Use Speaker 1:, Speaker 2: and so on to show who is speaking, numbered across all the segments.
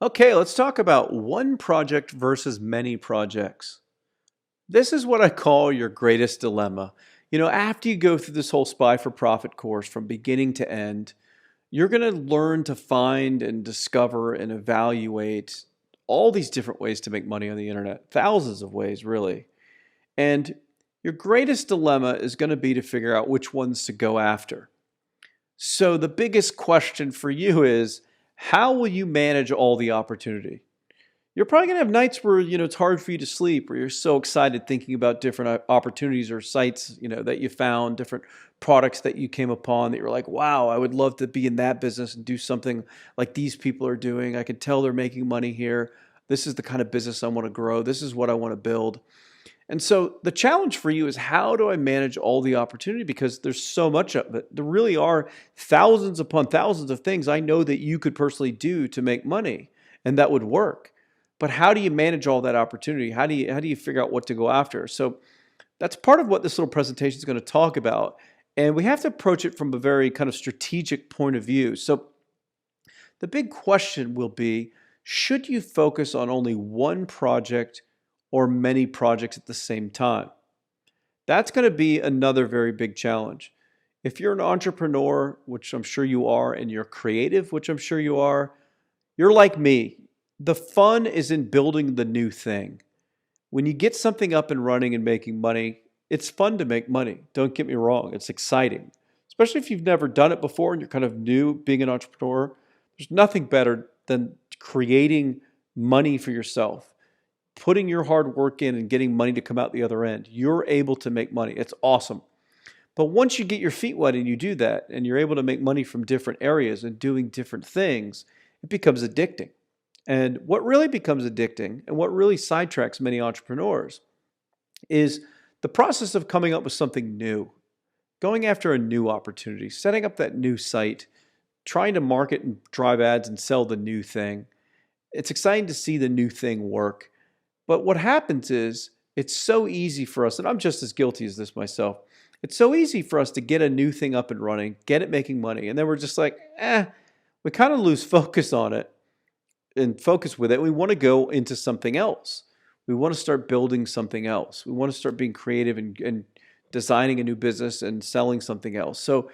Speaker 1: Okay, let's talk about one project versus many projects. This is what I call your greatest dilemma. After you go through this whole Spy for Profit course from beginning to end, you're going to learn to find and discover and evaluate all these different ways to make money on the internet, thousands of ways, really. And your greatest dilemma is going to be to figure out which ones to go after. So, the biggest question for you is how will you manage all the opportunity? You're probably gonna have nights where it's hard for you to sleep, where you're so excited thinking about different opportunities or sites that you found, different products that you came upon that you're like, wow, I would love to be in that business and do something like these people are doing. I can tell they're making money here. This is the kind of business I want to grow. This is what I want to build. And so the challenge for you is how do I manage all the opportunity? Because there's so much of it. There really are thousands upon thousands of things I know that you could personally do to make money, and that would work. But how do you manage all that opportunity? How do you figure out what to go after? So that's part of what this little presentation is going to talk about. And we have to approach it from a very kind of strategic point of view. So the big question will be, should you focus on only one project or many projects at the same time? That's going to be another very big challenge. If you're an entrepreneur, which I'm sure you are, and you're creative, which I'm sure you are, you're like me. The fun is in building the new thing. When you get something up and running and making money, it's fun to make money. Don't get me wrong, it's exciting. Especially if you've never done it before and you're kind of new being an entrepreneur. There's nothing better than creating money for yourself, putting your hard work in and getting money to come out the other end. You're able to make money. It's awesome. But once you get your feet wet and you do that and you're able to make money from different areas and doing different things, it becomes addicting. And what really becomes addicting and what really sidetracks many entrepreneurs is the process of coming up with something new, going after a new opportunity, setting up that new site, trying to market and drive ads and sell the new thing. It's exciting to see the new thing work. But what happens is it's so easy for us, and I'm just as guilty as this myself. It's so easy for us to get a new thing up and running, get it making money, and then we're just like, we kind of lose focus on it and focus with it. We want to go into something else. We want to start building something else. We want to start being creative and designing a new business and selling something else. So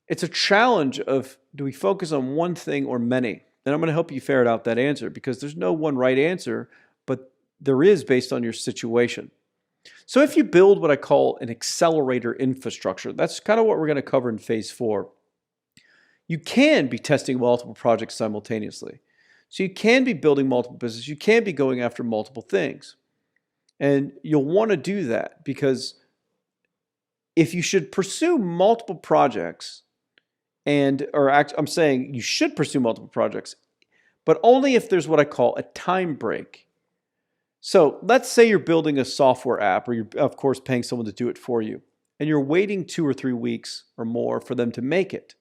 Speaker 1: it's a challenge of, do we focus on one thing or many? And I'm going to help you ferret out that answer, because there's no one right answer, but there is based on your situation. So if you build what I call an accelerator infrastructure, that's kind of what we're going to cover in phase 4. You can be testing multiple projects simultaneously. So you can be building multiple businesses. You can be going after multiple things. And you'll want to do that, because if you should pursue multiple projects, I'm saying you should pursue multiple projects, but only if there's what I call a time break. So let's say you're building a software app, or you're, of course, paying someone to do it for you, and you're waiting 2 or 3 weeks or more for them to make it.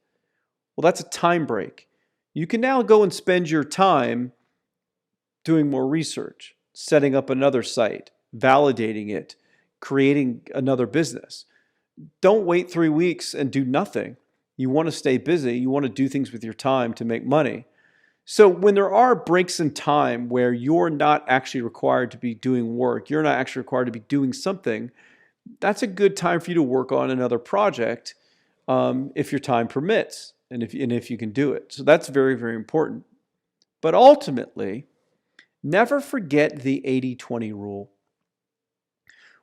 Speaker 1: Well, that's a time break. You can now go and spend your time doing more research, setting up another site, validating it, creating another business. Don't wait 3 weeks and do nothing. You want to stay busy. You want to do things with your time to make money. So when there are breaks in time where you're not actually required to be doing work, you're not actually required to be doing something, that's a good time for you to work on another project, if your time permits and if you can do it. So that's very, very important. But ultimately, never forget the 80-20 rule.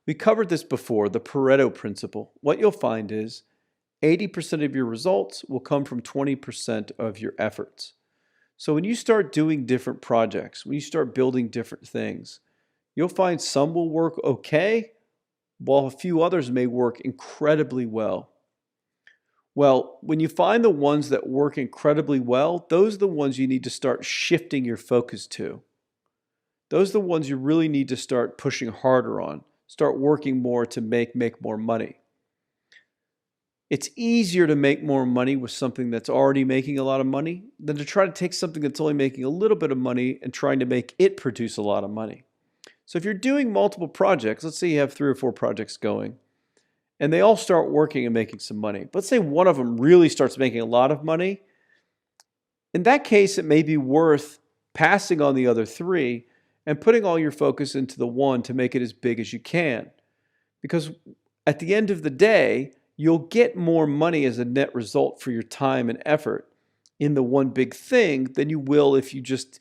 Speaker 1: We covered this before, the Pareto principle. What you'll find is 80% of your results will come from 20% of your efforts. So when you start doing different projects, when you start building different things, you'll find some will work okay, while a few others may work incredibly well. Well, when you find the ones that work incredibly well, those are the ones you need to start shifting your focus to. Those are the ones you really need to start pushing harder on, start working more to make more money. It's easier to make more money with something that's already making a lot of money than to try to take something that's only making a little bit of money and trying to make it produce a lot of money. So if you're doing multiple projects, let's say you have 3 or 4 projects going, and they all start working and making some money. Let's say one of them really starts making a lot of money. In that case, it may be worth passing on the other three, and putting all your focus into the one to make it as big as you can. Because at the end of the day, you'll get more money as a net result for your time and effort in the one big thing than you will if you just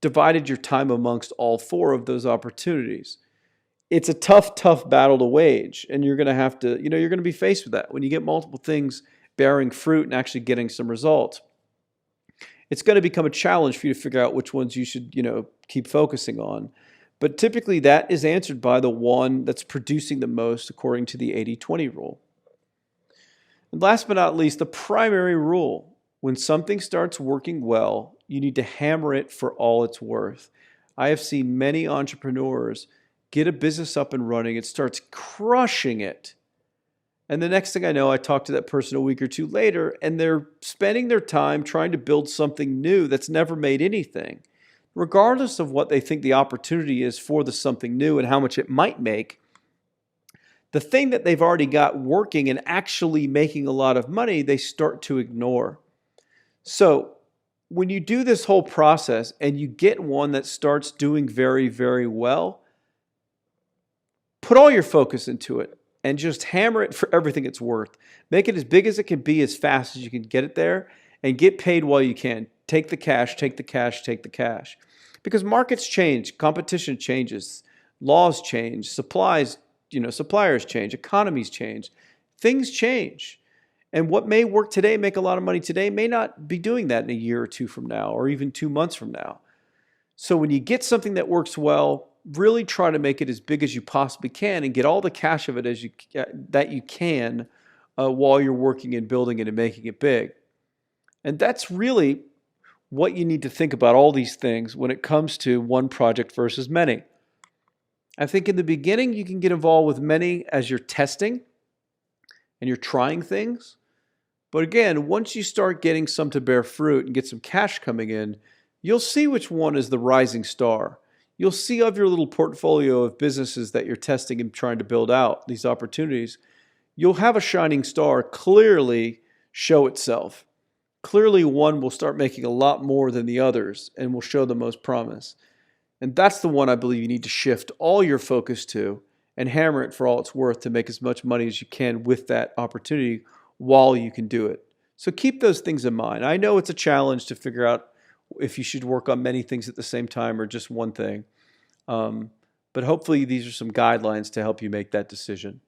Speaker 1: divided your time amongst all four of those opportunities. It's a tough, tough battle to wage, and you're going to have to, you're going to be faced with that when you get multiple things bearing fruit and actually getting some results. It's going to become a challenge for you to figure out which ones you should, keep focusing on. But typically that is answered by the one that's producing the most according to the 80-20 rule. And last but not least, the primary rule: when something starts working well, you need to hammer it for all it's worth. I have seen many entrepreneurs get a business up and running, it starts crushing it. And the next thing I know, I talk to that person a week or two later, and they're spending their time trying to build something new that's never made anything. Regardless of what they think the opportunity is for the something new and how much it might make, the thing that they've already got working and actually making a lot of money, they start to ignore. So when you do this whole process and you get one that starts doing very, very well, put all your focus into it and just hammer it for everything it's worth. Make it as big as it can be as fast as you can get it there, and get paid while you can. Take the cash, take the cash, take the cash. Because markets change, competition changes, laws change, suppliers change, economies change, things change. And what may work today, make a lot of money today, may not be doing that in a year or two from now, or even 2 months from now. So when you get something that works well, really try to make it as big as you possibly can and get all the cash of it that you can while you're working and building it and making it big. And that's really what you need to think about all these things when it comes to one project versus many. I think in the beginning, you can get involved with many as you're testing and you're trying things. But again, once you start getting some to bear fruit and get some cash coming in, you'll see which one is the rising star. You'll see of your little portfolio of businesses that you're testing and trying to build out, these opportunities, you'll have a shining star clearly show itself. Clearly one will start making a lot more than the others and will show the most promise. And that's the one I believe you need to shift all your focus to and hammer it for all it's worth to make as much money as you can with that opportunity while you can do it. So keep those things in mind. I know it's a challenge to figure out if you should work on many things at the same time or just one thing. But hopefully these are some guidelines to help you make that decision.